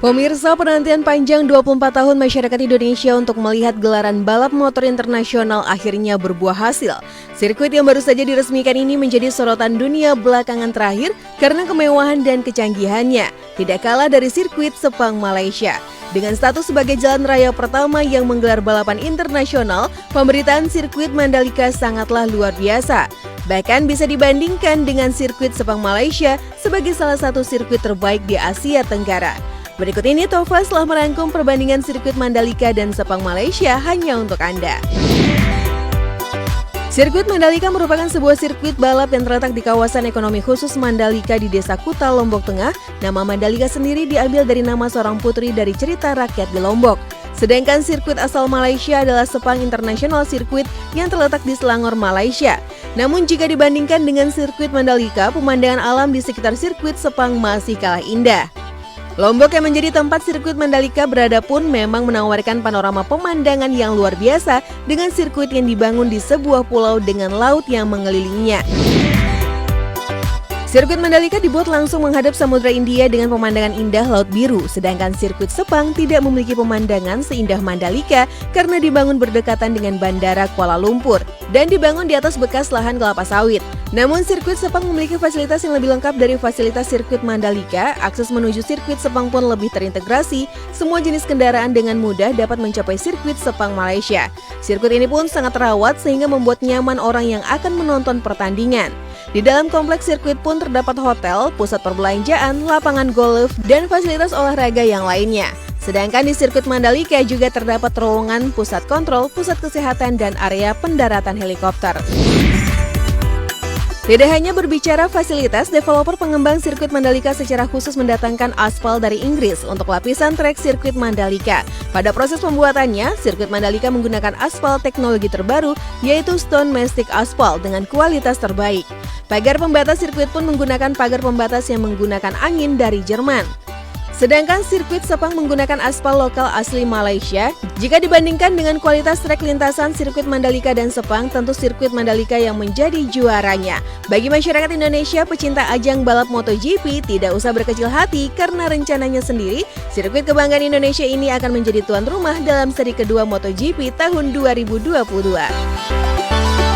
Pemirsa, penantian panjang 24 tahun masyarakat Indonesia untuk melihat gelaran balap motor internasional akhirnya berbuah hasil. Sirkuit yang baru saja diresmikan ini menjadi sorotan dunia belakangan terakhir karena kemewahan dan kecanggihannya, tidak kalah dari sirkuit Sepang, Malaysia. Dengan status sebagai jalan raya pertama yang menggelar balapan internasional, pemberitaan sirkuit Mandalika sangatlah luar biasa. Bahkan bisa dibandingkan dengan sirkuit Sepang, Malaysia sebagai salah satu sirkuit terbaik di Asia Tenggara. Berikut ini Tova telah merangkum perbandingan sirkuit Mandalika dan Sepang, Malaysia hanya untuk Anda. Sirkuit Mandalika merupakan sebuah sirkuit balap yang terletak di kawasan ekonomi khusus Mandalika di Desa Kuta, Lombok Tengah. Nama Mandalika sendiri diambil dari nama seorang putri dari cerita rakyat di Lombok. Sedangkan sirkuit asal Malaysia adalah Sepang International Circuit yang terletak di Selangor, Malaysia. Namun jika dibandingkan dengan sirkuit Mandalika, pemandangan alam di sekitar sirkuit Sepang masih kalah indah. Lombok yang menjadi tempat sirkuit Mandalika berada pun memang menawarkan panorama pemandangan yang luar biasa dengan sirkuit yang dibangun di sebuah pulau dengan laut yang mengelilinginya. Sirkuit Mandalika dibuat langsung menghadap Samudra India dengan pemandangan indah laut biru, sedangkan sirkuit Sepang tidak memiliki pemandangan seindah Mandalika karena dibangun berdekatan dengan Bandara Kuala Lumpur dan dibangun di atas bekas lahan kelapa sawit. Namun sirkuit Sepang memiliki fasilitas yang lebih lengkap dari fasilitas sirkuit Mandalika. Akses menuju sirkuit Sepang pun lebih terintegrasi. Semua jenis kendaraan dengan mudah dapat mencapai sirkuit Sepang, Malaysia. Sirkuit ini pun sangat terawat sehingga membuat nyaman orang yang akan menonton pertandingan. Di dalam kompleks sirkuit pun terdapat hotel, pusat perbelanjaan, lapangan golf, dan fasilitas olahraga yang lainnya. Sedangkan di sirkuit Mandalika juga terdapat terowongan, pusat kontrol, pusat kesehatan, dan area pendaratan helikopter. Tidak hanya berbicara fasilitas, developer pengembang sirkuit Mandalika secara khusus mendatangkan aspal dari Inggris untuk lapisan trek sirkuit Mandalika. Pada proses pembuatannya, sirkuit Mandalika menggunakan aspal teknologi terbaru, yaitu Stone Mastic Aspal dengan kualitas terbaik. Pagar pembatas sirkuit pun menggunakan pagar pembatas yang menggunakan angin dari Jerman. Sedangkan sirkuit Sepang menggunakan aspal lokal asli Malaysia. Jika dibandingkan dengan kualitas trek lintasan sirkuit Mandalika dan Sepang, tentu sirkuit Mandalika yang menjadi juaranya. Bagi masyarakat Indonesia pecinta ajang balap MotoGP, tidak usah berkecil hati karena rencananya sendiri, sirkuit kebanggaan Indonesia ini akan menjadi tuan rumah dalam seri kedua MotoGP tahun 2022.